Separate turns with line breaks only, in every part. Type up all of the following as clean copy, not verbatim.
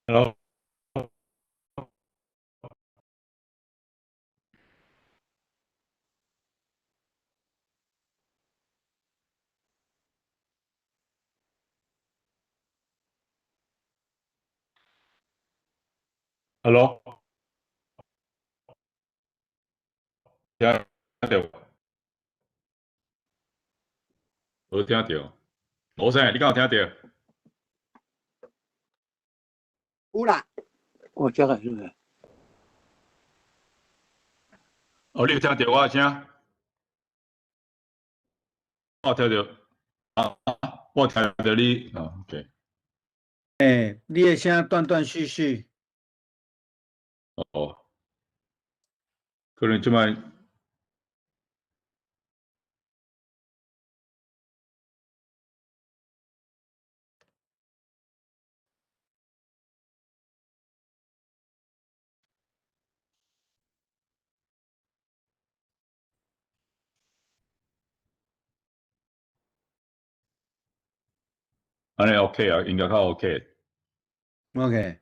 Hello, hello，听到，我听到，无啥，你敢有听到？
有啦，我这个是不是？
哦，你有听到我的声？我有听到，我有听到你，OK，
哎，你的声断断续续，
哦，可能这摆安尼 OK 啊，应该较 OK。
OK，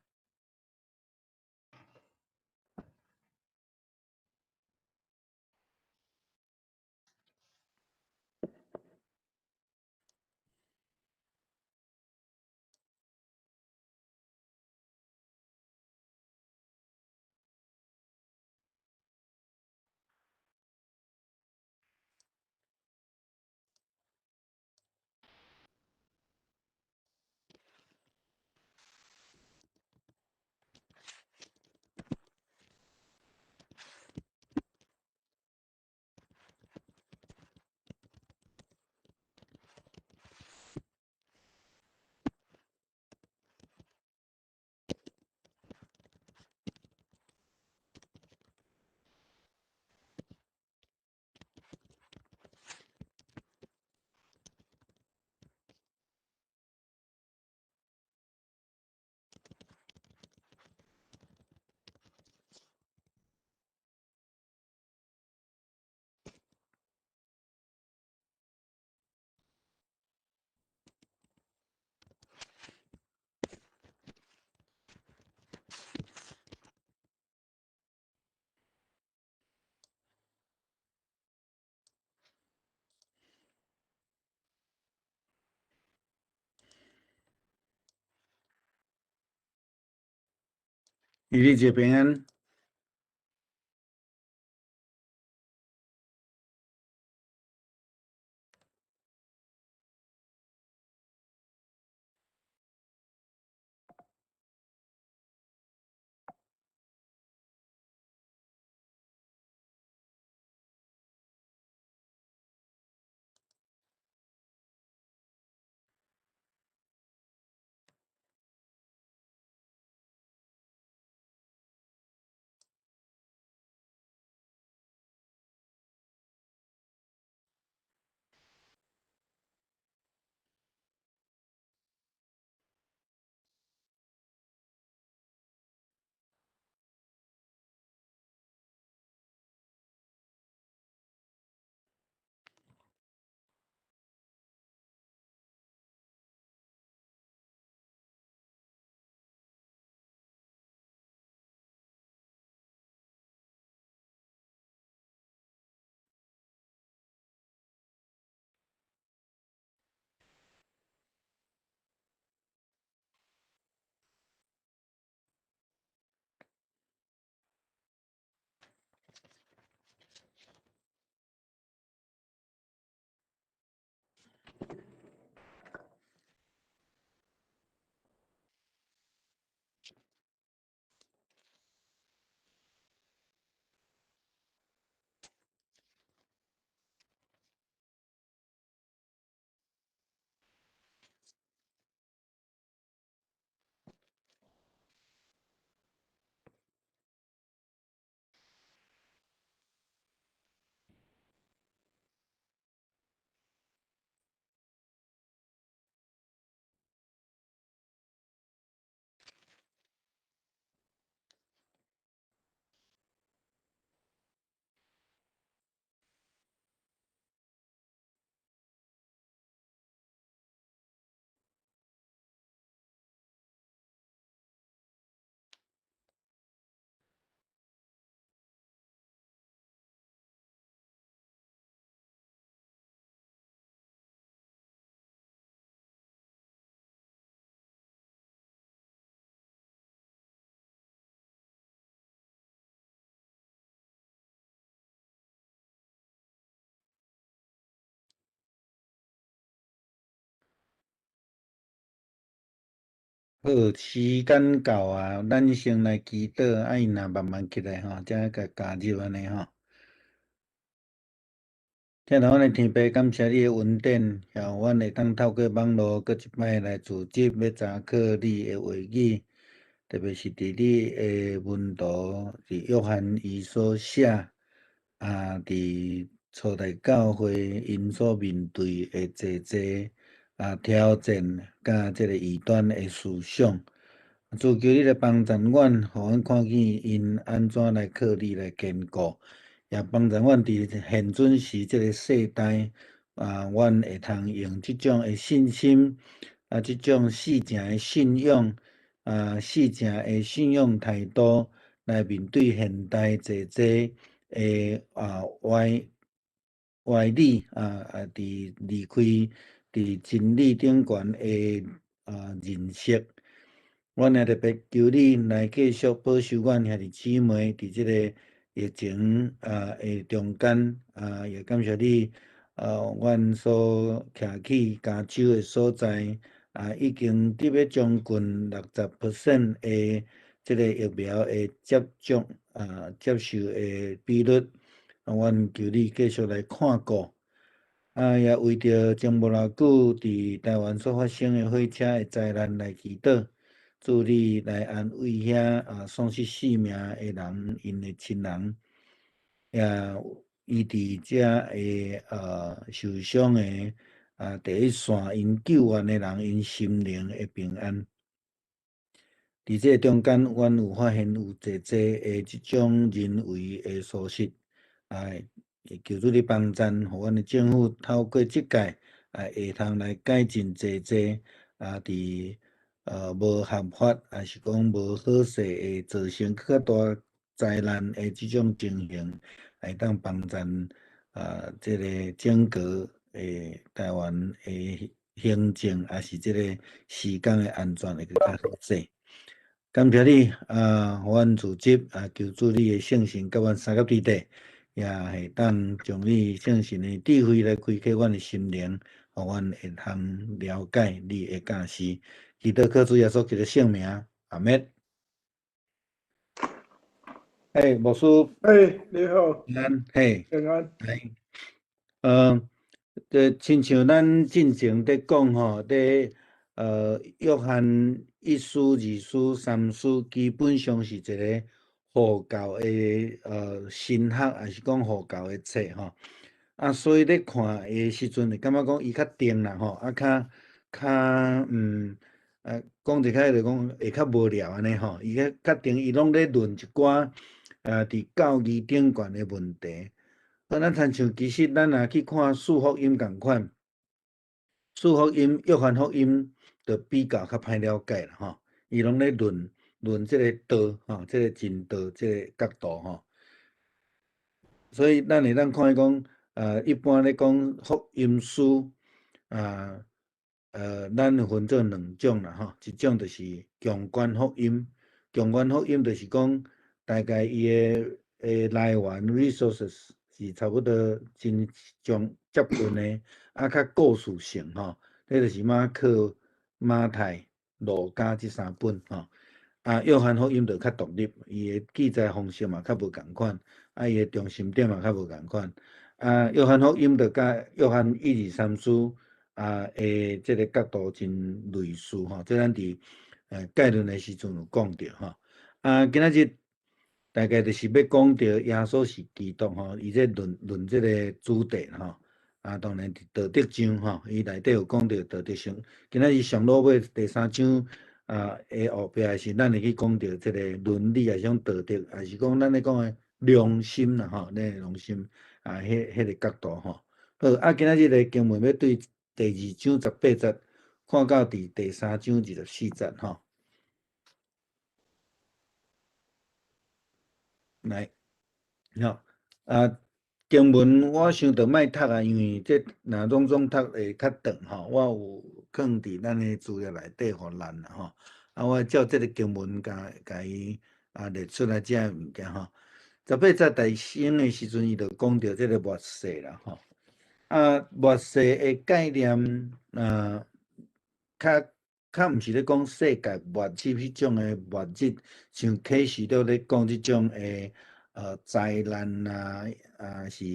一日节平安。好，时间到啊，咱先来祈祷，伊若慢慢起来吼，才甲加入安尼吼。天父，阮的天父，感谢你的恩典，让阮会当透过网络，搁一摆来自习，要查考你的话语，特别是伫你的文图，伫约翰伊所写，伫初代教会因所面对的济挑战，甲即个异端的思想。主求你来帮助阮，互阮看见因安怎来靠你来坚固，也帮助阮伫现准时即个世代，阮会通用即种的信心，即种四正的信仰，四正的信仰态度来面对现代济的歪理伫离开伫真理顶悬的认识。阮也特别求你来继续保守阮兄弟姊妹伫即个疫情的中间也感谢你阮所徛起加州的所在已经伫要将近60%的即个疫苗的接种接受的比率，阮求你继续来看顾。也为着前无偌久伫台湾所发生的火车的灾难来祈祷。祝你来安慰遐丧失性命的人，因的亲人，也医治遮的受伤的第一线因救援的人，因心灵的平安。伫这中间，阮有发现有济的即种人为的疏失，求主你帮助，互阮的政府透过即届会通来改进济伫无合法，还是讲无好势的造成较大灾难的即种情形，会当帮助即个整个台湾的行政，也是即个时间的安全会更较好势。感谢你互阮自集求助你的圣神，甲阮三甲地地，也会当将你圣神的智慧来开启阮的心灵，互阮会通了解你的教示。祈祷靠主耶稣基督的圣名，阿门。牧师，
你好，
平安，
平安。
亲像咱进前伫讲吼，约翰一书、二书、三书，基本上是一个佛教的神学，还是讲佛教的册吼。所以咧看的时阵，会感觉讲伊较定啦吼，较讲一开就讲会较无聊安尼吼，伊较定，伊拢咧论一寡伫教义顶悬的问题。咱亲像其实咱若去看四福音共款，四福音、约翰福音就比较较歹了解啦吼，伊拢咧论即个道吼，即个真道，即个角度吼。所以咱会当看伊讲，一般咧讲福音书，咱分做两种啦吼，一种就是强观福音，强观福音就是讲大概伊的来源 resources 是差不多真接近的，较故事性吼，迄就是马可、马太、路加即三本吼。约翰福音就较独立，伊的记载方式嘛较无共款，伊的中心点嘛较无共款。约翰福音就甲约翰一二三书的即个角度真类似吼，即咱伫概论的时阵有讲着吼。今仔日大概就是要讲着耶稣是基督吼，伊在论即个主题吼。当然道德章吼，伊内底有讲着道德章。今仔日上落尾第三章。的后壁是咱会去讲到即个伦理，还是讲道德，还是讲咱咧讲的良心啦吼，咱良心迄个角度吼。好，今仔日的经文要对第二章18节，看到第三章24节吼。来，吼经文我想着莫读因为这若拢读会较长吼，我有放伫咱的资料内底互咱啦吼。我照即个经文甲伊列出来遮物件吼。18节第先的时阵，伊就讲着即个末世啦吼。末世的概念较较毋是咧讲世界末日迄种诶末日，像启示录咧讲即种诶灾难是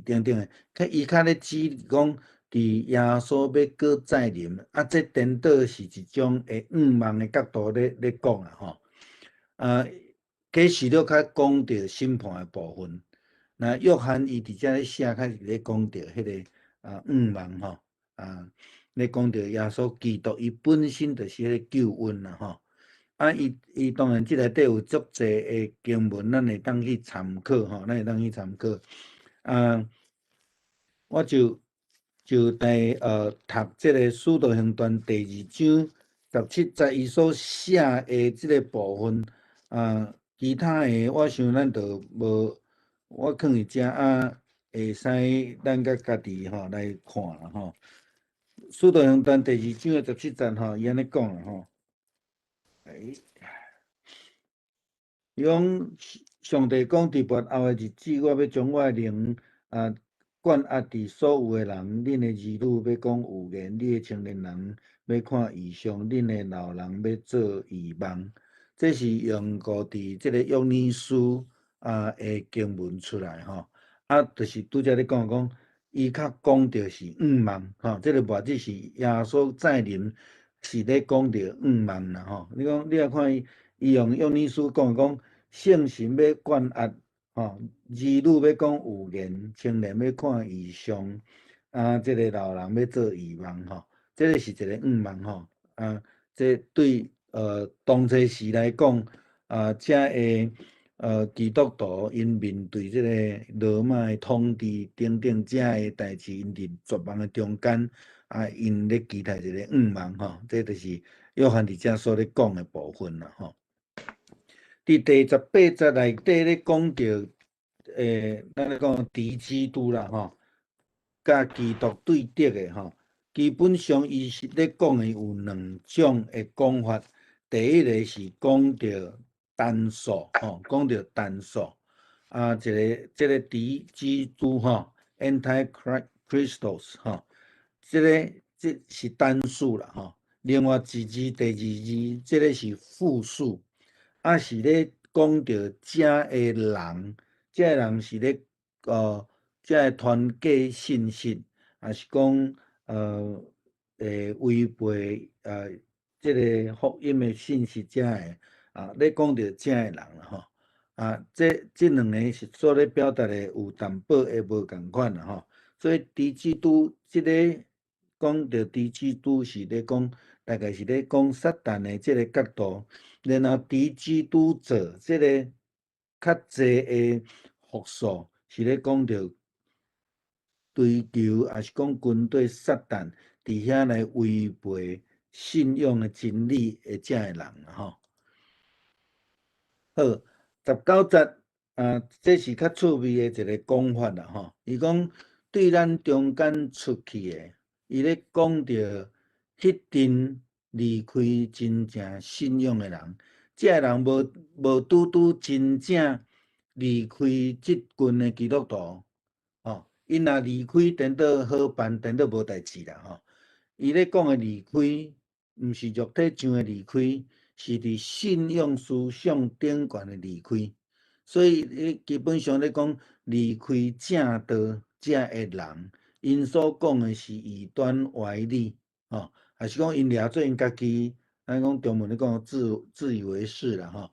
等等诶，伊较咧指讲伫耶稣要搁再临，这颠倒是一种诶预望诶角度咧讲啦吼。启示录较讲着审判诶部分，那约翰伊伫遮咧写，较是咧讲着迄个预望吼咧讲着耶稣基督伊本身就是迄个救恩啦吼。伊当然即内底有足济诶经文，咱会当去参考吼，咱会当去参考。我就读即个《使徒行传》第2章17节伊所写诶即个部分，其他诶我想咱就无，我放伫遮会使咱甲家己吼来看啦吼。《使徒行传》第2章诶17节吼，伊安尼讲啦吼。伊讲上帝讲伫末后诶日子，我要将我诶灵灌压伫所有诶人，恁诶儿女要讲有言，你诶青年人要看异象，恁诶老人要做异梦。这是用过伫即个约珥书诶经文出来吼，就是拄则咧讲，伊较讲着是预望吼，即个末日是耶稣再临，是咧讲着预望啦吼。你讲你啊看伊用约珥书讲圣神要灌压吼，儿女要讲有言，青年要看异象，即个老人要做异梦吼，即个是一个预望吼，这对当初时来讲，遮个基督徒因面对即个罗马诶统治等等遮个代志，因伫绝望诶中间，因咧期待一个预望吼，这就是约翰伫遮所咧讲诶部分啦吼。伫第18节内底咧讲着，咱咧讲敌基督啦吼，甲基督对敌诶吼，基本上伊是咧讲诶有两种诶讲法。第一个是讲着单数吼，讲着单数即个敌基督吼 ，Antichrist 吼，即是单数啦吼。另外一字第二字，即个是复数。是咧讲着遮诶人，遮诶人是咧遮诶传递信息，也是讲违背即个福音诶信息，遮诶咧讲着遮诶人啦吼。即两个是所咧表达诶有淡薄会无共款啦吼。所以敌基督即个讲着敌基督是咧讲，大概是咧讲撒旦诶即个角度。然后敌基督者，即个较济诶复数是咧讲着追求，也是讲军队撒旦伫遐来违背信仰诶真理诶遮诶人吼。好，19节这是较趣味诶一个讲法啦吼。伊讲对咱中间出去诶，伊咧讲着迄阵离开真正信仰诶人。遮人无拄拄真正离开即群诶基督徒吼，因若离开，颠倒好办，颠倒无代志啦吼。伊咧讲诶离开，毋是肉体上诶离开，是伫信仰思想顶悬诶离开。所以基本上咧讲离开正道遮诶人，因所讲诶是异端歪理吼，还是讲因掠做因家己。咱讲中文咧讲自以为是啦吼，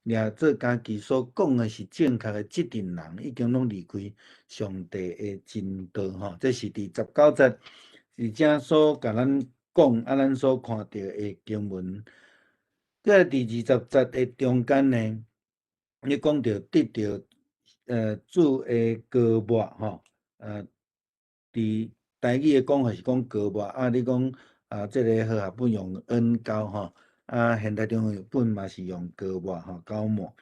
掠做家己所讲诶是正确诶，即阵人已经拢离开上帝诶真道吼。这是伫19节是遮所甲咱讲咱所看到诶经文。在第20节诶中间呢，你讲着得着主诶膏抹吼，伫台语诶讲法是讲膏抹你讲即个和合本用恩膏吼，现代中文本嘛是用膏抹吼，膏抹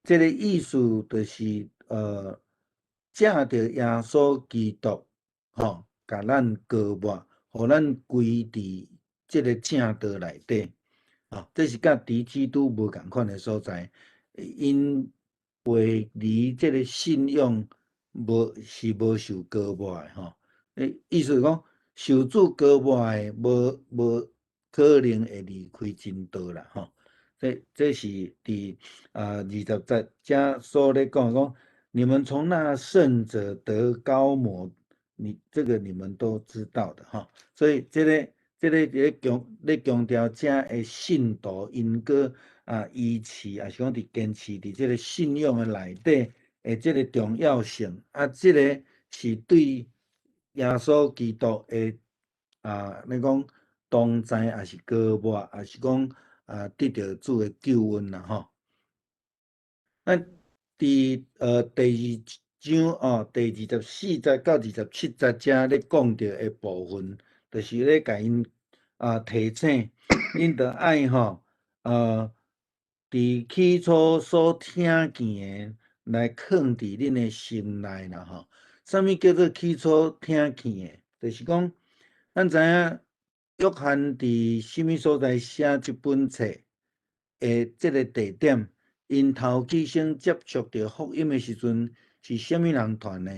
即个意思就是借着耶稣基督吼，甲咱膏抹，互咱归伫即个正道内底。这是甲敌基督无共款诶所在，因背离即个信仰无受膏抹诶吼。意思是讲受主膏抹诶无可能会离开真道啦吼。这是伫20节遮所咧讲，你们从那圣者得高摩，你们都知道的哈。所以这个咧强调遮的信徒因个依持，也是讲伫坚持伫这个信仰的内底的这个重要性这个是对耶稣基督的你讲同在，也是高抹，也是讲得到主的救恩啦吼。咱伫第2章第24节到27节遮咧讲到的部分，就是咧甲因提醒，恁着爱伫起初所听见的来藏伫恁的心内啦吼。啥物叫做起初听见的？就是讲，咱知影约翰伫什么所在写即本册的即个地点，因头起先接触到福音的时阵，是啥物人传的？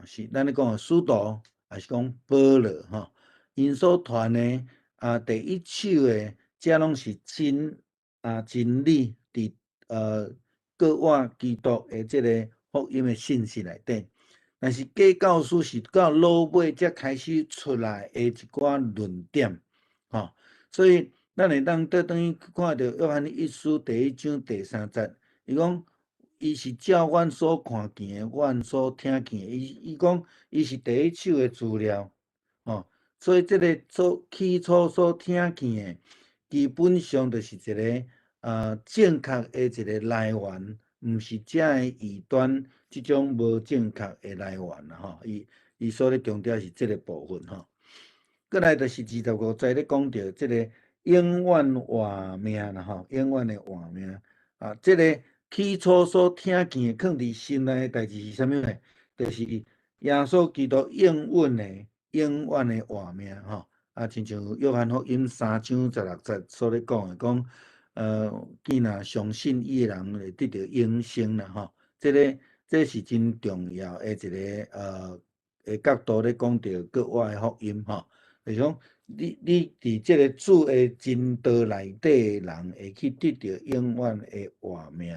是咱咧讲的使徒，还是讲保罗吼？因所传的第一手的，遮拢是真理伫各话基督的即个福音的信息内底。但是假教师是到老尾才开始出来的一寡论点，所以咱会当倒转去看到约翰一书第1章第3节，伊讲伊是照阮所看见的，阮所听见的，伊讲伊是第一手的资料，所以这个起初所听见的，基本上就是一个正确的一个来源，毋是遮的异端。即种无正确的来源啦，伊所咧强调是即个部分过来就是25节咧讲到即个永远活命啦永远的活命即个起初所听见藏伫心内的代志是啥物呢？就是耶稣基督永远的活命亲像约翰福音3章16节所咧讲的，讲既若相信伊的人会得到永生啦这是真重要的一个角度咧讲到国外的福音就是讲你伫即个主的真道内底的人会去得到永远的活命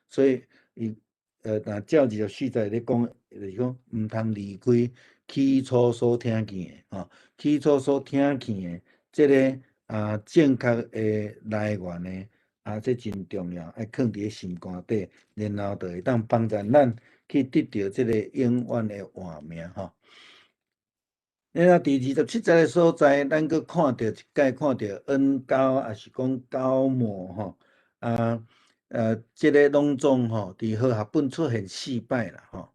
所以伊若照24节咧讲，就是讲毋通离开起初所听见的起初所听见的即个正确的来源呢。这真重要，爱藏伫心肝底，然后就会当帮助咱去得到这个永远的活命然后第27节的所在，咱阁看到一解，看到恩高，也是讲高摩这个拢总伫和合本出现4摆啦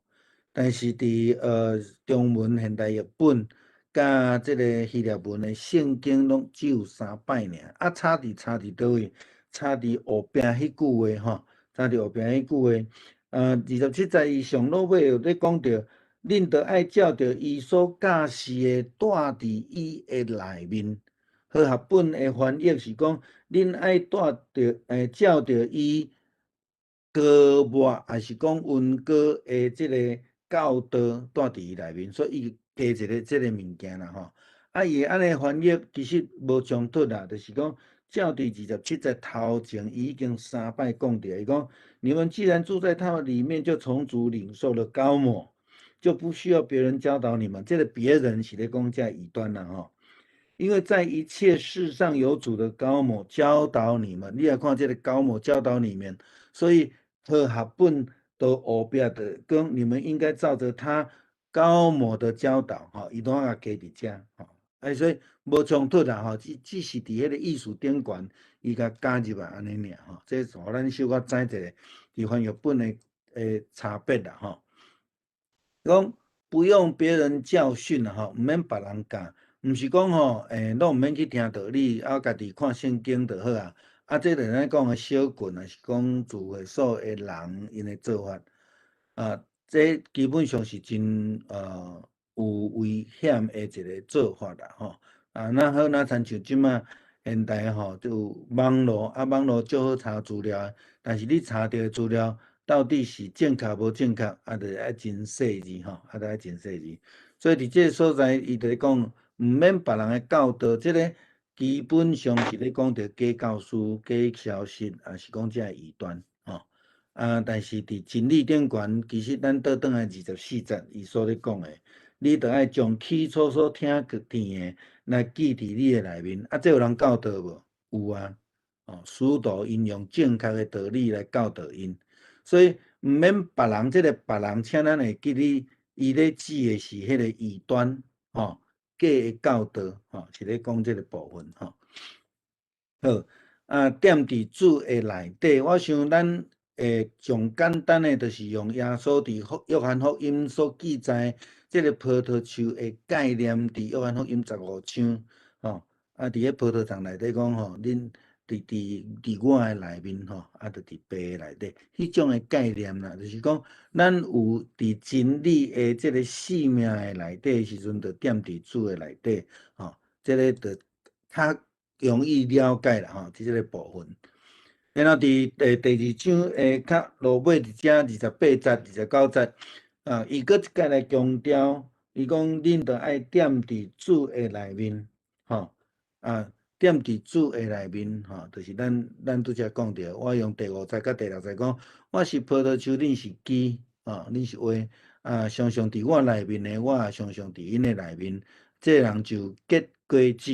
但是伫中文现代译本甲即个希腊文的圣经拢只有3摆尔，差伫倒位？差伫后壁迄句话差伫后壁迄句话27节以上落尾有咧讲到，恁着爱照着伊所教示的住伫伊的内面。和合本的翻译是讲，恁爱照着伊高抹，还是讲温高的即个教导住伫伊内面，所以伊加一个即个物件啦伊安尼翻译其实无冲突啦，就是讲。照第27节头前，伊已经3摆讲到，伊讲你们既然住在他们里面，就从主领受了高摩，就不需要别人教导你们。这个别人是咧讲遮异端啦因为在一切事上有主的高摩教导你们，你来看这个高摩教导你们，所以和合本都后壁的讲，你们应该照着他高摩的教导伊拢加伫遮所以无冲突啦只是伫迄个意思顶悬，伊甲加入安尼尔这互咱小可知一个伫翻译本的差别啦讲不用别人教训啦毋免别人教，毋是讲拢毋免去听道理，家己看圣经就好这个咱讲的小群，也是讲自会所的人因的做法这基本上是真有危险的一个做法啦那好，那亲像即马现代就有网络网络最好查资料，但是你查到的资料到底是正确无正确，就爱真细致就爱真细致。所以伫即个所在，伊就咧讲，毋免别人的教导，即个基本上是咧讲着假教师、假消息，也是讲遮异端吼。但是伫真理顶悬，其实咱倒转来24节，伊所咧讲诶，你着爱将起初所听见诶，来记伫你诶内面。这有人教导无？有啊。使徒因用正确诶道理来教导因，所以毋免别人别人，请咱会记你，伊咧指诶是迄个异端，假诶教导，是咧讲即个部分，好，踮伫主诶内底，我想咱上简单诶，就是用耶稣伫约翰福音所记载即个葡萄树诶概念，伫约翰福音15章，伫咧葡萄藤内底讲恁伫我诶内面就伫爸诶内底，迄种诶概念啦，就是讲咱有伫真理诶即个生命诶内底时阵，着踮伫主诶内底，即个着较容易了解啦，即个部分。然后伫第2章较落尾伫遮28节、29节，伊搁一概来强调，伊讲恁着爱踮伫主诶内面，踮伫主诶内面，就是咱拄则讲着，我用第5节甲第6节讲，我是葡萄树，恁是枝，恁是花，常常伫我内面诶，我也常常伫因诶内面，这人就结果子，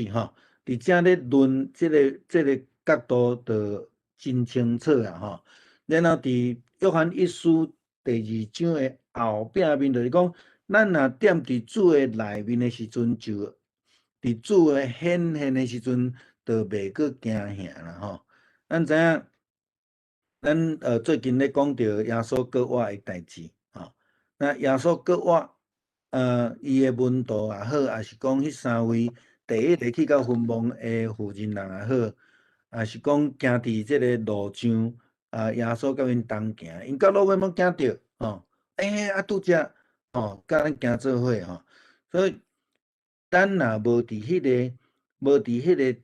伫遮咧论即个角度着真清楚啊，然后伫约翰一书第2章诶后壁面，就是讲，咱若踮伫主诶内面诶时阵，就伫主诶显现诶时阵，着袂阁惊吓啦，咱知影，咱最近咧讲着耶稣搁活诶代志，那耶稣搁活，伊诶门徒也好，也是讲迄3位第一个去到坟墓诶妇人人也好，也是讲行伫即个路上，耶稣甲因同行，因到路尾要行着，拄则，甲咱行做伙，所以咱若无伫迄个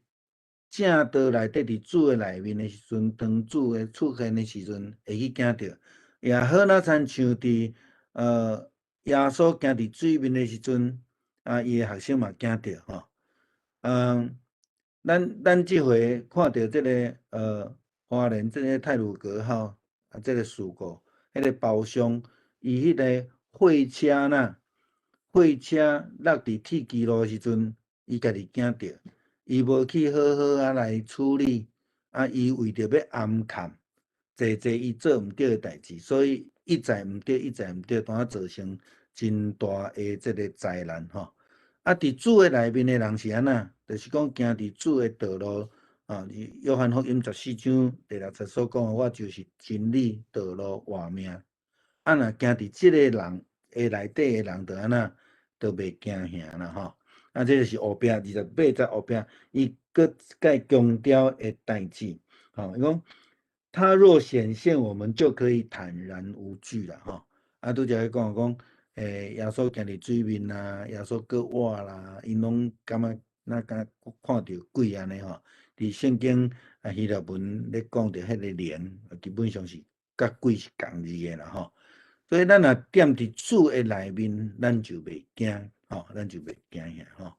正道内底，伫主诶内面诶时阵，当主诶出现诶时阵，会去惊着，也好若亲像伫耶稣行伫水面诶时阵，伊诶学生嘛惊着，咱即回看到即个花莲即个太鲁阁即个事故，迄个包厢，伊迄个货车落伫铁基路时阵，伊家己惊着，伊无去好好来处理，伊为着要暗藏，坐伊做毋对诶代志，所以一再毋对，当造成真大诶即个灾难，伫主诶内面诶人是安那？就是讲行伫主诶道路，约翰福音14章第6节所讲，我就是真理、道路、活命。若行伫即个人诶内底诶人，着安那，着袂惊吓啦，这就是后壁28节后壁，伊搁一概强调诶代志，伊讲他若显现，我们就可以坦然无惧啦，拄则讲。耶稣行伫水面啦，耶稣搁活啦，因拢感觉敢看到鬼安尼伫圣经希腊文咧讲着迄个灵，基本上是甲鬼是共字诶啦，所以咱若踮伫主诶内面，咱就袂惊，咱就袂惊吓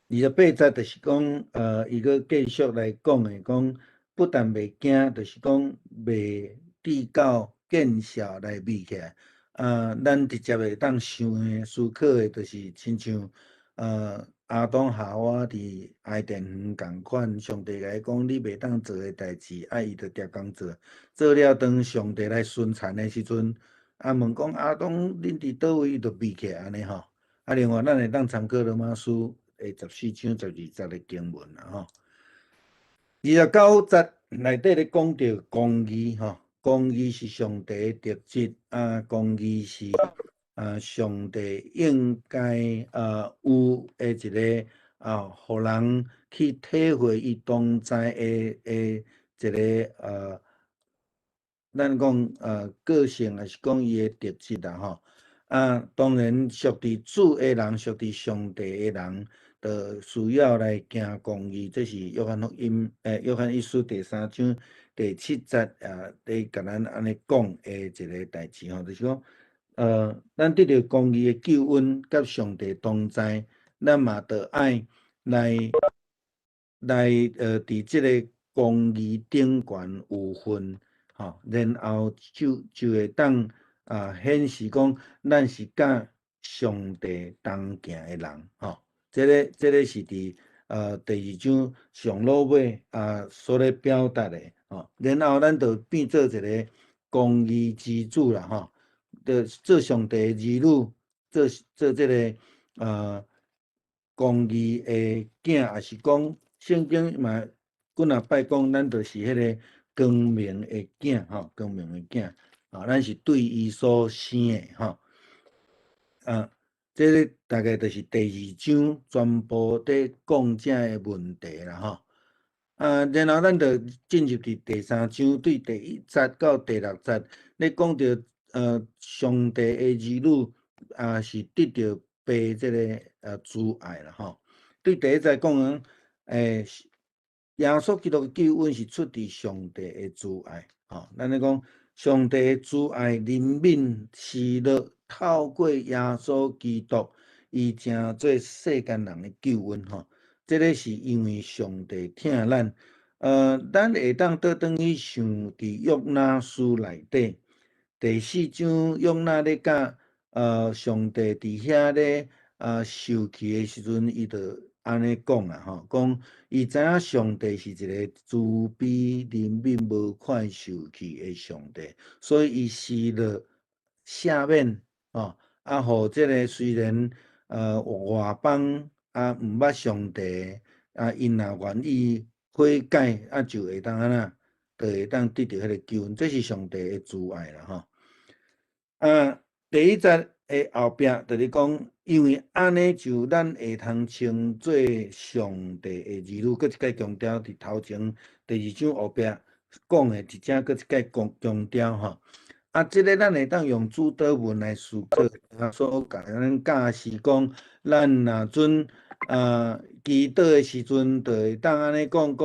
28节就是讲，伊搁继续来讲诶，讲不但袂惊，就是讲袂至到见笑来迷起来。咱直接会当想诶、思考诶，就是亲像亚当夏娃伫爱甸园共款，上帝甲伊讲，你袂当做诶代志，伊着定工做。做了，当上帝来宣传诶时阵，问讲亚当恁伫倒位，伊着迷起来安尼另外咱会当参考罗马书14章12节诶经文啦29节内底咧讲到公义公义是上帝诶特质公义是上帝应该有诶一个互人去体会伊同在诶一个咱讲个性，还是讲伊诶特质啦当然属伫主诶人，属伫上帝诶人，着需要来行公义。这是约翰福音约翰一书第3章第7节咧甲咱安尼讲诶一个代志就是讲咱得到公义诶救恩，甲上帝同在，咱嘛着爱来伫即个公义顶悬有份，吼，然后就会当显示讲，咱是甲上帝同行的人，吼。这个是伫第2章上落尾所咧表达的，吼。然后咱就变做一个公义之子啦，吼，就做上帝的儿女，做这个公义的囝，也是讲圣经嘛，几若摆讲，咱就是迄个光明的囝，吼，光明的囝，咱是对伊所生的，吼。这个大概就是第2章全部伫讲这的问题啦，吼。然后咱就进入伫第3章，对第1节到第6节，咧讲到上帝的儿女是得到爸这个慈爱啦，吼。对第1节讲耶稣基督的救恩是出自上帝的慈爱，吼。咱咧讲上帝的慈爱怜悯是了透过耶稣基督，伊成做世间人的救恩，吼。这个是因为上帝疼咱，咱会当倒转去想伫约拿书内底，第4章约拿咧甲上帝伫遐咧受气的时阵，伊就安尼讲啦，吼，讲伊知影上帝是一个慈悲怜悯、无快受气的上帝，所以伊是了赦免，吼，互即个虽然外邦毋捌上帝，因若愿意悔改，就会当安那，就会当得到迄个救恩，这是上帝的慈爱啦，吼。第1节的后壁就是讲，因为安尼就咱会通称做上帝的儿女，搁一摆强调伫头前第2章后壁讲的，一正搁一摆强调，吼。这个咱会当用主导文来思考，所甲咱教是讲，咱若准祈祷的时阵，就会当安尼讲，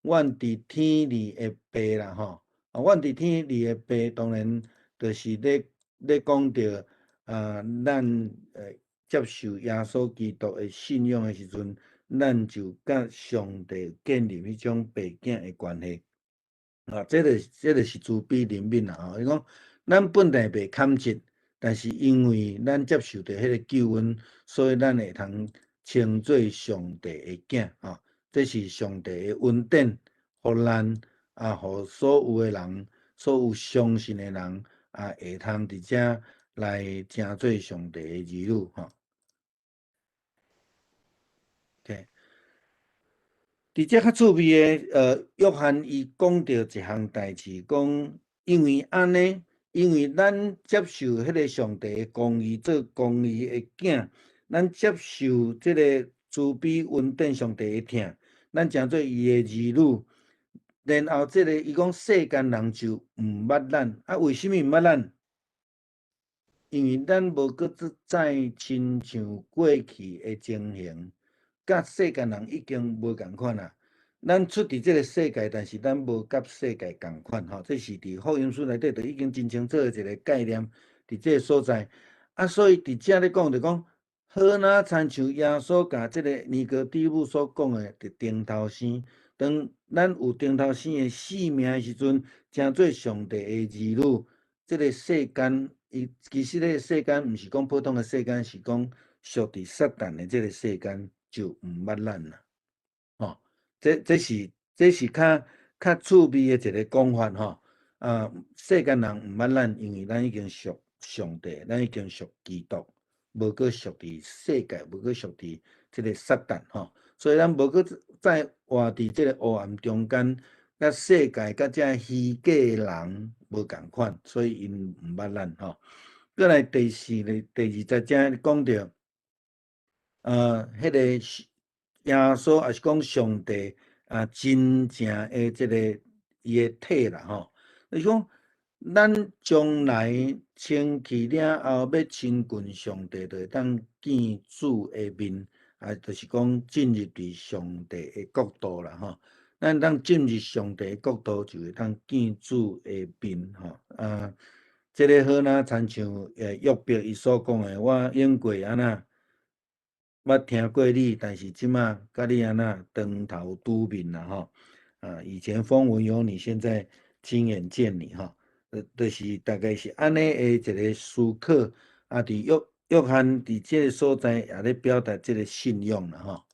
阮伫天里的爸啦，吼。阮伫天里的爸，当然就是咧讲到咱接受耶稣基督的信仰的时阵，咱就甲上帝建立迄种爸囝的关系。这就是慈悲怜悯啦，吼。伊讲咱本来袂堪切，但是因为咱接受着迄个救恩，所以咱会通称做上帝的囝，吼。这是上帝的恩典，互咱互所有的人，所有相信的人会通伫遮来成做上帝的儿女，吼。OK。伫遮较趣味的，约翰伊讲到一项代志，讲因为安尼，因为咱接受迄个上帝的公义，做公义的囝，咱接受即个慈悲恩典上帝的疼，咱成做伊的儿女。然后即个伊讲世间人就毋捌咱，为什么毋捌咱？因为咱无搁再亲像过去的情形。甲世间人已经无共款啦，咱出伫即个世界，但是咱无甲世界共款，吼。这是伫福音书内底就已经真清楚的一个概念，伫即个所在。所以伫遮咧讲就讲，好若亲像耶稣甲即个尼哥底母所讲的，就顶头生。当咱有顶头生的性命的时阵，成做上帝的儿女。即个世间，其实咧世间毋是讲普通的世间，是讲属伫撒旦的即个世间。就毋捌咱啦，吼！这是较趣味的一个讲法，吼。世间人毋捌咱，因为咱已经属上帝，咱已经属基督，无搁属伫世界，无搁属伫即个撒旦，吼。所以咱无搁再活伫即个黑暗中间，甲世界甲遮虚假的人无共款，所以因毋捌咱，吼。过来第2节遮讲到。迄个耶稣也是讲上帝真正的即个伊的体啦，吼。就是讲，咱将来清去了后，要亲近上帝，就会当见主的面，就是讲进入伫上帝的国度啦，吼。咱当进入上帝的国度，就会当见主的面，吼。这个好若亲像约伯伊所讲的，我用过安那。捌听过你，但是即马甲你安那当头拄面啦吼。以前风闻有你，现在亲眼见你吼。就是大概是安尼的一个思考，伫约翰伫即个所在也咧表达即个信用啦吼。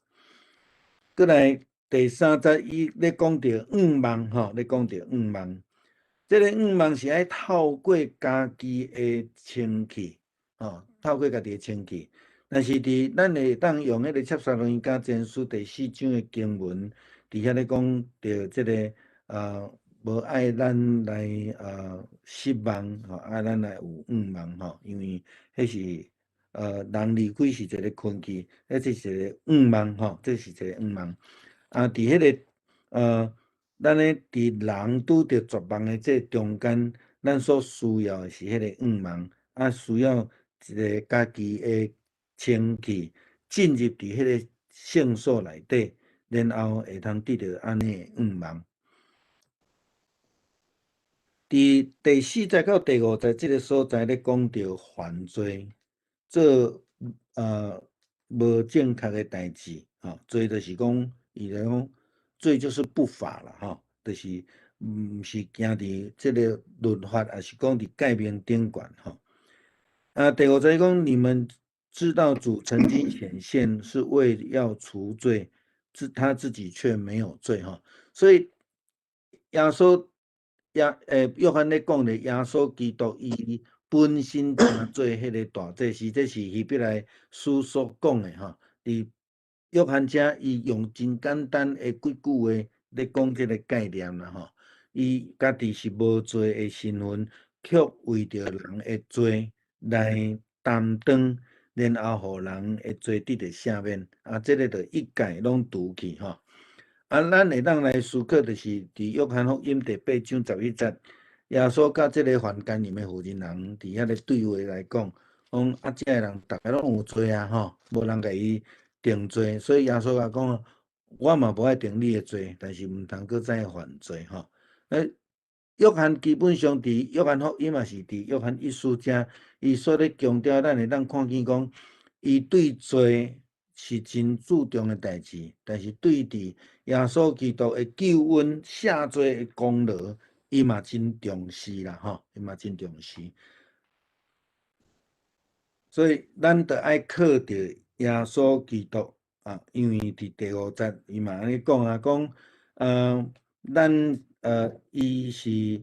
过来第30伊咧讲到愿望吼，咧讲到愿望，即个愿望是爱透过家己的清气吼，透过家己的清气。但是伫咱会当用迄个《帖撒罗尼迦前书》第4章的经文，伫遐咧讲到即个无爱咱来失望吼，爱咱来有愿望吼，因为迄是人离开是一个困境，迄是一个愿望吼，这是一个愿望。伫迄个咱咧伫人拄着绝望的这中间，咱所需要的是迄个愿望，需要一个家己的清气进入伫迄个圣所内底，然后会通得到安尼的愿望。伫第4节到第5节即个所在咧讲到犯罪，做无正确的代志吼，罪就是讲伊来讲罪就是不法啦吼，就是毋是行伫即个律法，也是讲伫诫命顶悬吼。第5节讲你们知道主曾经显现是为要除罪，他自己却没有罪吼，所以耶稣约翰咧讲咧，耶稣基督伊本身成做迄个大祭司，这是希伯来书所讲的吼。伫约翰遮，伊用真简单的几句话咧讲即个概念啦吼。伊家己是无罪的身份，却为着人的罪来担当，然后互人的罪得到赦免。即个就一概拢除去吼。咱会当来思考，就是伫约翰福音第8章11节，耶稣甲即个凡间里面负责人伫遐咧对话来讲，即个人逐个拢有罪吼，无人甲伊定罪，所以耶稣甲讲，我嘛无爱定你的罪，但是毋通搁再犯罪吼。约翰基本上伫约翰福音也是伫约翰一书遮，伊所咧强调，咱会当看见讲，伊对罪是真注重的代志，但是对伫耶稣基督的救恩赦罪的功劳，伊嘛真重视啦吼，伊嘛真重视。所以咱着爱靠着耶稣基督因为伫第5节伊嘛安尼讲讲咱伊是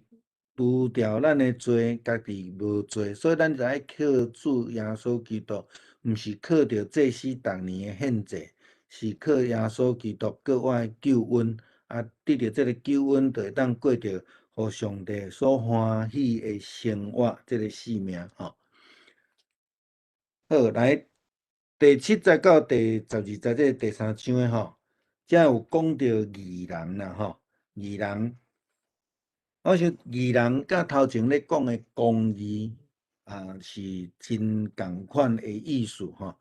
除掉咱的罪，家己无罪，所以咱着爱靠主耶稣基督，毋是靠着祭司逐年的献祭，是靠耶稣基督国外的救恩，得到这个救恩，就会当过着互上帝所欢喜的生活，这个生命吼。好，来第7节到第12节，这第3章的吼，遮有讲到义人啦吼，义人。我想义人甲头前咧讲的公义是真共款的意思吼。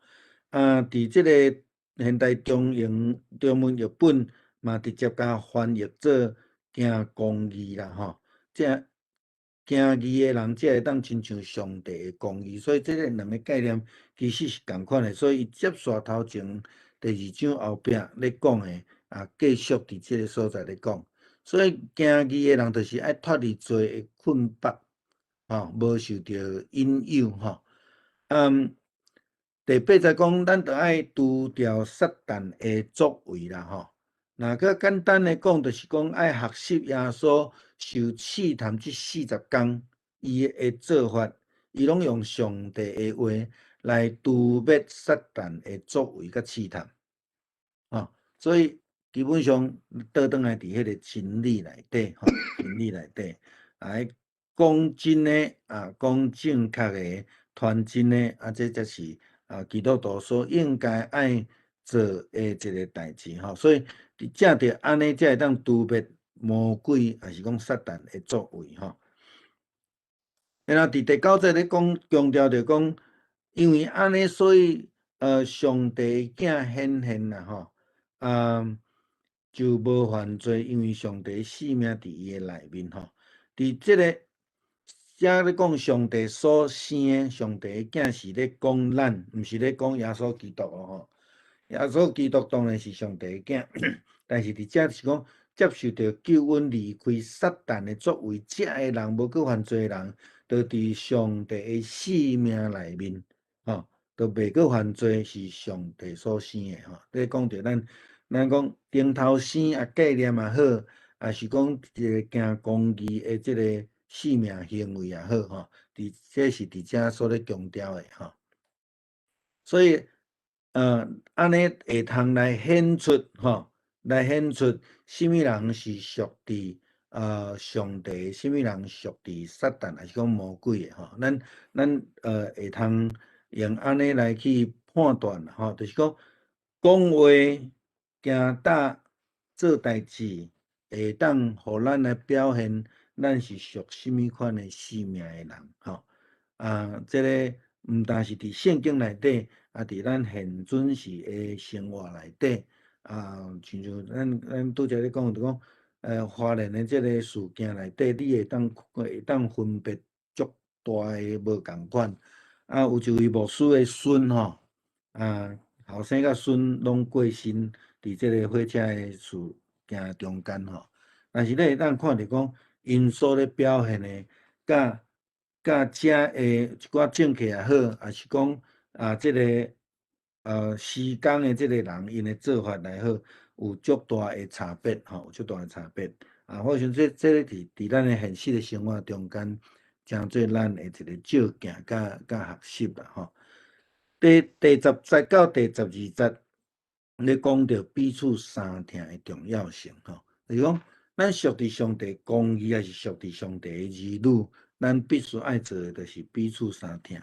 伫即个现代中文译本嘛，直接甲翻译做行公义啦吼。即行义的人，才会当亲像上帝的公义，所以即个两个概念其实是共款的。所以接续头前第2章后壁咧讲的继续伫即个所在咧讲。所以行义的人，就是爱脱离罪的困縛吼，无受着引诱吼。第8节讲，咱着爱除掉撒旦的作为啦吼。若较简单的讲，就是讲爱学习耶稣受试探这40天，伊的做法，伊拢用上帝的话来除灭撒旦的作为甲试探所以基本上倒转来伫迄个真理内底吼，真理内底来讲真的讲正确的，传真的这才是基督徒所应该爱做的一个代志吼。所以正着安尼才会当除灭魔鬼，也是讲撒旦的作为吼。然后伫第9节咧讲强调着讲，因为安尼，所以上帝囝显现啦吼，就无犯罪，因为上帝性命伫伊的内面吼。伫即个遮咧讲上帝所生，上帝的囝是咧讲咱，毋是咧讲耶稣基督吼。耶稣基督当然是上帝的囝，但是伫遮是讲接受到救恩离开撒旦的作为，遮个人无搁犯罪的人，就伫上帝的性命内面，吼，就袂搁犯罪，是上帝所生的吼。你讲着咱讲顶头生啊，概念也好，也是讲一个行公义的即个性命行为也好，吼，这是伫遮所咧强调的吼。所以，安尼会通来显出吼，来显出什么人是属伫上帝，什么人属伫撒旦，还是讲魔鬼的吼？咱会通用安尼来去判断吼，就是讲话、行答、做代志，会当互咱来表现咱是属什么款的性命的人吼。这个毋但是伫圣经内底，啊，伫咱现准时的生活内底，亲像咱拄则咧讲，就讲，华人的即个事件内底，你会当分别足大的无共款。有一位牧师的孙吼，后生甲孙拢过身伫即个火车的事件中间吼，但是你会当看着讲，因所咧表现的，甲遮的一寡政客也好，也是讲即个施工的即个人，因的做法也好，有足大的差别吼，有足大的差别。我想这个伫咱的现实的生活中间，诚做咱的一个照镜甲学习啦吼。第10节到第12节，咧讲到彼此相听的重要性吼，就是讲咱属伫上帝公义，还是属伫上帝的儿女，咱必须爱做的，就是彼此相听。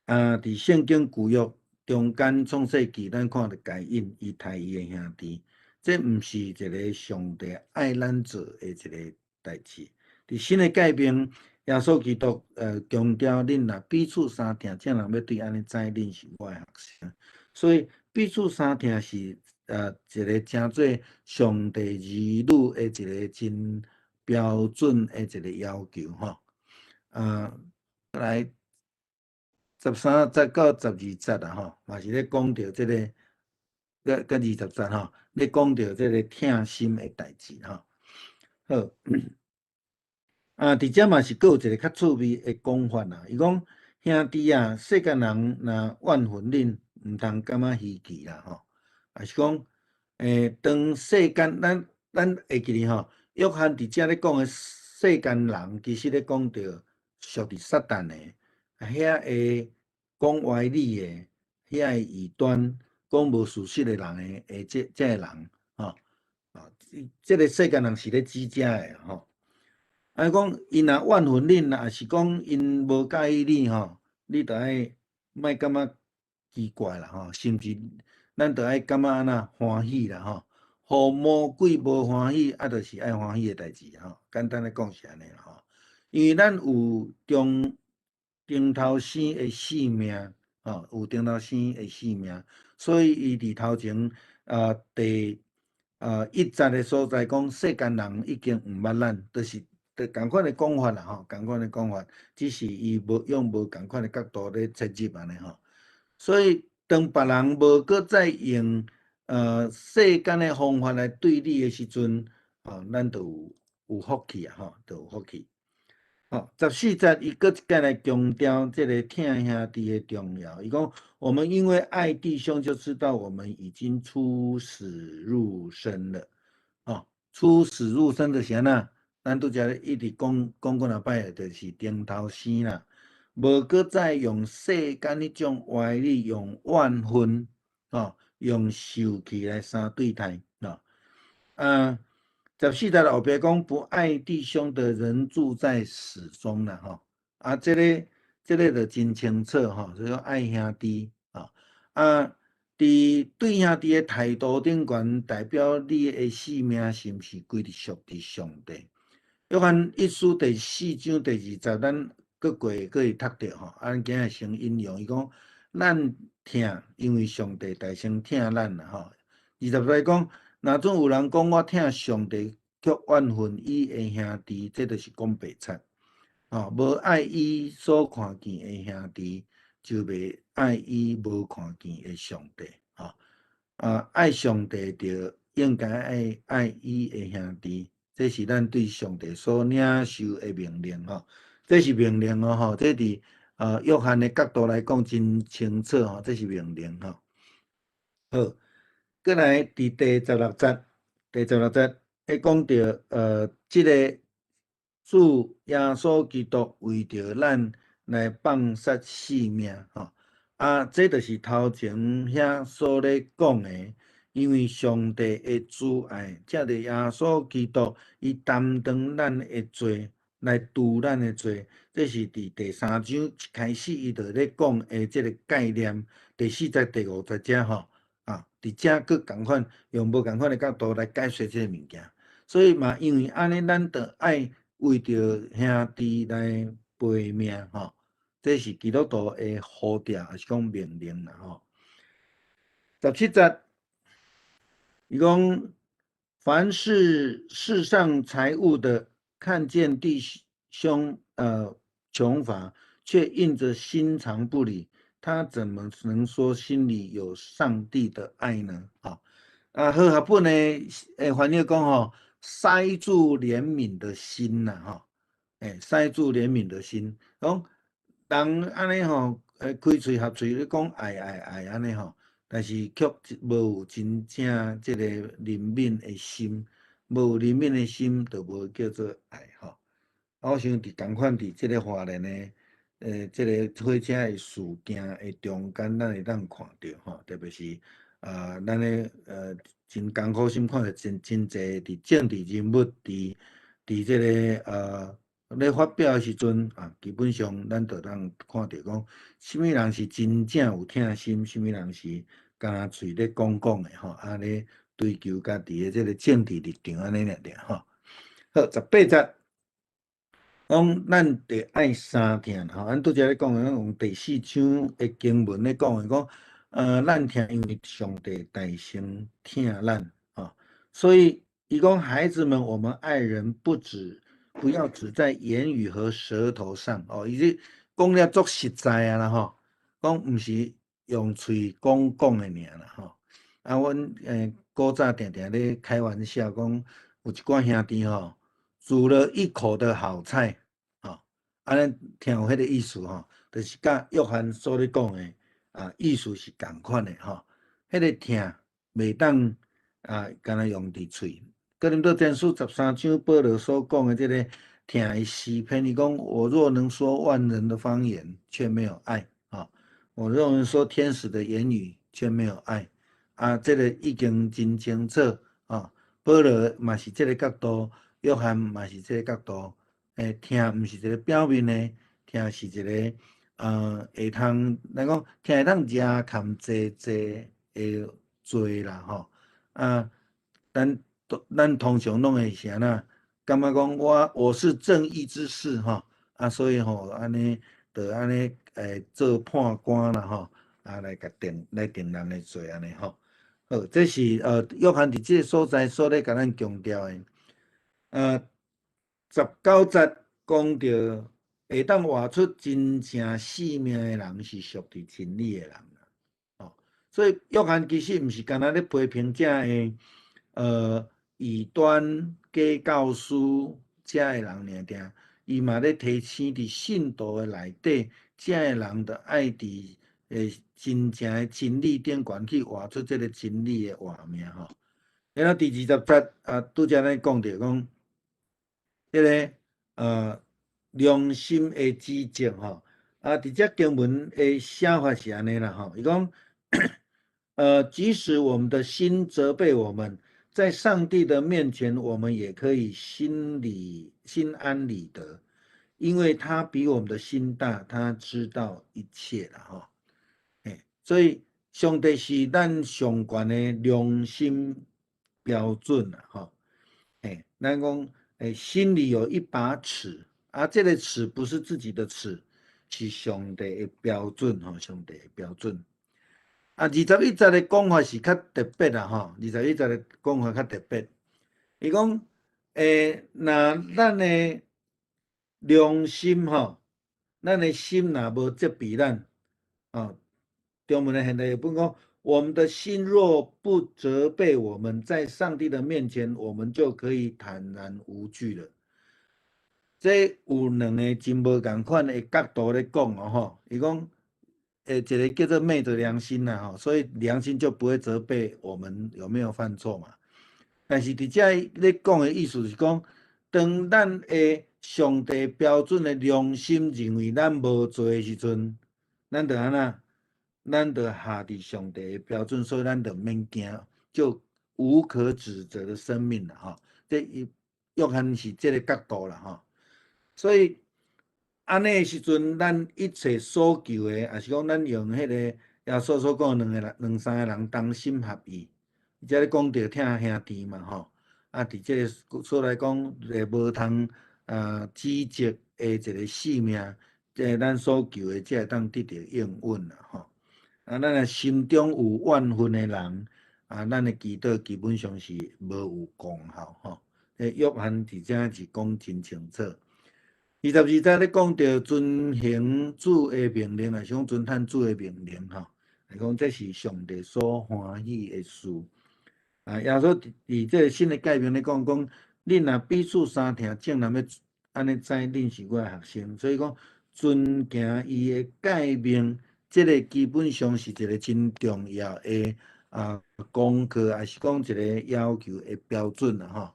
伫圣经旧约中间创世纪，咱看到该隐伊杀伊的兄弟，这毋是一个上帝爱咱做的一个代志。伫新的改变，耶稣基督强调恁若彼此相听，这人要对安尼知恁是我的学生。所以彼此相听是一个诚做上帝儿女的一个真标准的一个要求吼。来13节到12节啦吼，嘛是咧讲到即个，甲20节吼，咧讲到即个疼心的代志吼。好，伫遮嘛是阁有一个较趣味的讲法啦。伊讲兄弟啊，世间人若怨恨恁，毋通感觉稀奇啦吼。也是讲，当世间咱会记哩吼，约翰伫遮咧讲的世间人，其实咧讲到属伫撒旦的，遐会讲歪理的，遐会异端、讲无事实的人的，这个人吼，这个世间人是咧指遮的吼。讲因若怨恨恁，也是讲因无介意你吼，你着爱莫感觉奇怪啦吼，甚至咱着爱感觉安那欢喜啦吼。互魔鬼无欢喜，就是爱欢喜的代志吼。简单来讲是安尼啦吼，因为咱有顶头生的性命吼，有顶头生的性命，所以伊伫头前第1节的所在讲，世间人已经毋捌咱，就是共款的讲法啦吼，共款的讲法，只是伊用无共款的角度咧切入安尼吼。所以当别人无搁再用世间的方法来对你的时阵，咱就有福气啊吼，就有福气。14节伊搁一个来强调这个疼兄弟的重要。伊讲，我们因为爱弟兄，就知道我们已经出死入生了。出死入生就是安那，咱拄则一直讲过若摆，就是顶头生啦，无搁再用世间迄种歪理，用怨恨，用受气来相对待。14节后壁讲，不爱弟兄的人住在死中啦吼。这个就真清楚吼，所以爱兄弟伫对兄弟的态度顶悬，代表你的性命是毋是归属伫上帝。约翰一书第4章第20节，咱搁会读着吼。咱今日先引用，伊讲咱疼，因为上帝大先疼咱啦吼。20节讲，若总有人讲我疼上帝，却怨恨伊的兄弟，这就是讲白贼。无爱伊所看见的兄弟，就袂爱伊无看见的上帝。爱上帝就应该爱伊的兄弟，这是咱对上帝所领受的命令吼。这是命令吼，这伫约翰的角度来讲真清楚吼，这是命令吼。好，过来伫第16节，会讲到即个主耶稣基督为着咱来放杀性命吼。这就是头前遐所咧讲的，因为上帝的主爱，才着耶稣基督伊担当咱的罪，来除咱的罪。这是伫第3章一开始伊就咧讲的即个概念。第4节、第5节遮吼，伫遮佫共款用无共款的角度来解说即个物件。所以嘛，因为安尼，咱着爱为着兄弟来赔命吼。这是基督徒的呼召，也是讲命令啦吼。17节，伊讲，凡是世上财物的，看见弟兄穷乏，却硬着心肠不理，他怎么能说心里有上帝的爱呢？好学本呢，翻译讲吼，塞住怜悯的心呐，吼，塞住怜悯的心，讲。人安尼吼，开嘴合嘴咧讲爱安尼吼，但是却无有真正即个怜悯的心，无有怜悯的心，就无叫做爱吼。我想伫共款伫即个华人的即个火车的事件的中间，咱会当看到吼，特别是咱的真艰苦心看到真济伫政治人物伫即个咧发表的时阵基本上咱就当看到讲，什么人是真正有疼心，什么人是干嘴咧讲的吼，咧追求家己的即个政治立场安尼尔吼。好，18节，讲咱得爱三疼吼，咱拄则咧讲的，用第4章的经文咧讲的，讲咱疼，因为上帝大先疼咱吼，所以伊讲孩子们，我们爱人不要只在言语和舌头上哦，伊是讲了足实在啦吼，讲毋是用嘴讲的尔啦吼。阮古早定定咧开玩笑讲，有一寡兄弟吼，煮了一口的好菜，安尼听有迄个意思吼，就是甲约翰所咧讲的意思是共款的吼。迄个听袂当干那用伫喙。哥林多前书13章保罗所讲的这个听的诗篇，伊讲：我若能说万人的方言，却没有爱我若能说天使的言语，却没有爱这个已经真清楚保罗嘛是这个角度，约翰嘛是这个角度。听毋是一个表面的，听是一个会通，咱讲听会当食含济的做啦吼咱通常拢会啥呐？感觉讲我是正义之士吼所以吼安尼就安尼做判官啦吼来甲定人的罪安尼吼。好，这是约翰伫即个所在所咧甲咱强调的。19节讲到会当活出真正性命的人是属伫真理的人所以约翰其实毋是干那咧批评遮的异端假教师遮的人尔，伊嘛咧提醒伫信徒的内底，遮的人着爱伫真正的真理顶悬去活出这个真理的活命吼。然后第20节拄则咱讲着讲。迄个良心的指正吼伫遮经文的写法是安尼啦吼，伊讲即使我们的心责备我们，在上帝的面前，我们也可以心安理得，因为他比我们的心大，他知道一切啦吼。所以上帝是咱上悬的良心标准啦吼。咱讲心里有一把尺这个尺不是自己的尺，是上帝的标准上帝的标准。21节的讲法是较特别啦吼，21节的讲法较特别。伊讲那咱的良心咱的心若无责备咱中文的现代本讲，我们的心若不责备我们，在上帝的面前，我们就可以坦然无惧了。这有两个真无共款的角度咧讲哦吼，伊讲，一个叫做昧着良心啦吼，所以良心就不会责备我们有没有犯错嘛。但是伫遮咧讲的意思是讲，当咱的上帝标准的良心认为咱无做的时阵，咱就安那，咱就下伫上帝的标准，所以咱就免惊，就无可指责的生命了吼。这约翰是这个角度啦吼。所以安尼的时阵，咱一切所求的，也是讲咱用迄个耶稣所讲两三个人同心合意，遮咧讲着疼兄弟嘛吼。伫这个所来讲，无通指责的一个性命，即咱所求的，才会当得到应允啦吼。咱若心中有怨恨的人，咱的祈祷基本上是无有功效吼。约翰伫遮是讲真清楚。22节咧讲到遵行主的命令，也是讲遵探主的命令吼，来讲这是上帝所欢喜的事。耶稣伫这个新的诫命咧讲，恁若彼此相听，正人要安尼知恁是我的学生。所以讲遵行伊的诫命，这个基本上是一个真重要的功课，也是讲一个要求的标准啦吼。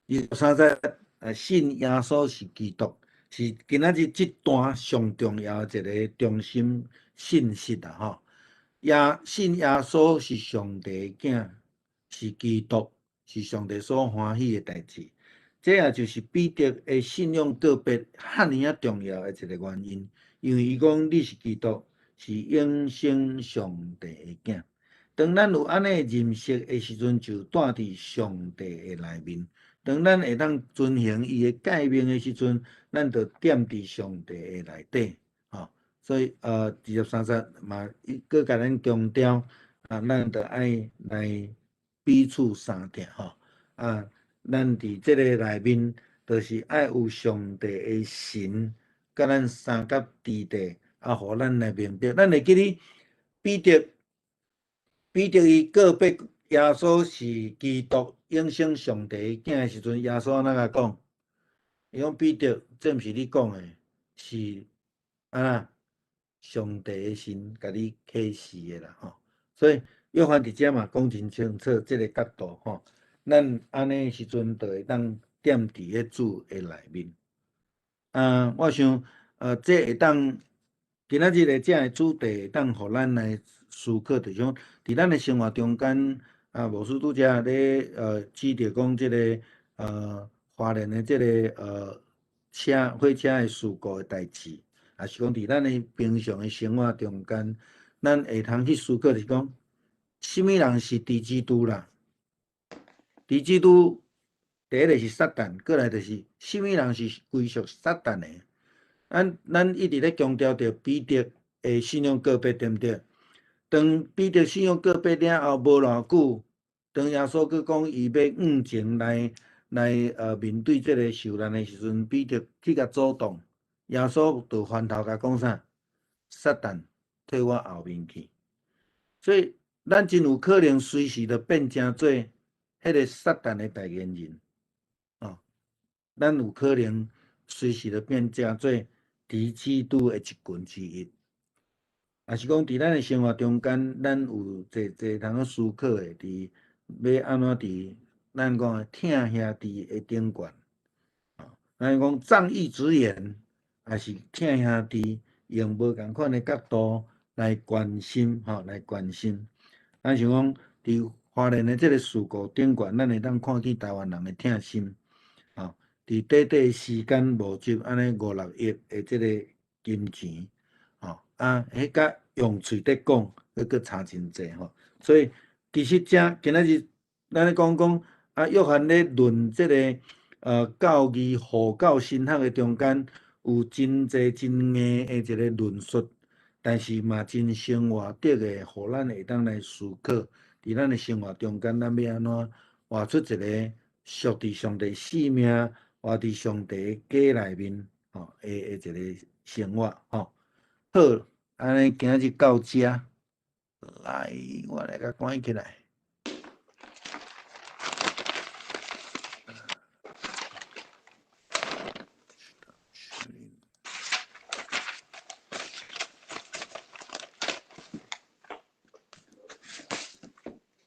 23节。信耶稣是基督，是今仔日这段上重要的一个中心信息啦吼。信耶稣是上帝的囝，是基督，是上帝所欢喜的代志。这也就是彼得的信仰告别赫尔啊重要的一个原因，因为伊讲你是基督，是永生上帝的囝。当咱有安尼认识的时阵，就住伫上帝的内面。当咱会当遵行伊的诫命的时阵，咱就踮伫上帝的内底，吼。所以23节嘛，佫甲咱强调咱就爱来彼此相听吼。咱伫即个内面，就是爱有上帝的神，甲咱三甲地地，互咱来明白。咱会记哩，彼得伊告别耶稣是基督永生上帝的囝的时阵，耶稣安怎甲讲？伊讲彼得，这毋是你讲的，是上帝的神甲你启示的啦吼。所以约翰伫遮嘛讲真清楚即个角度吼。咱安尼时阵就会当踮伫咧主的内面。我想这会当今仔日的这个主题会当互咱来思考，就是讲伫咱的生活中间，牧师拄则咧指着讲即个华人的即个火车的事故的代志，也是讲伫咱的平常的生活中间，咱会通去思考，就是讲，什么人是敌基督啦？敌基督第一个是撒旦，过来就是什么人是归属撒旦的？咱一直咧强调着彼得的信仰告别，对毋对？当彼得信仰告别了后，无偌久，当耶稣佮讲伊要前来面对即个受难的时阵，彼得去甲阻挡，耶稣就翻头甲讲啥？撒旦退我后面去。所以咱真有可能随时就变成做迄个撒旦的代言人，咱有可能随时就变成做敌基督的一群之一。也是讲伫咱的生活中间，咱有侪通去思考的，伫要安怎伫咱讲疼兄弟的顶悬，咱讲仗义直言，也是疼兄弟用无共款的角度来关心，来关心。咱想讲伫华人的即个事故顶悬，咱会当看见台湾人的疼心，伫短短时间募集安尼5、6亿的即个金钱，迄甲用喙在讲，佫差真济吼。所以其实今仔日咱咧讲约翰咧论即个教义护教神学的中间，有真济真硬的一个论述，但是嘛真生活得的，互咱会当来思考，伫咱的生活中间，咱要安怎活出一个属伫上帝性命，活伫上帝家内面的一个生活吼。好，安尼今日到遮，来，我来甲关起来。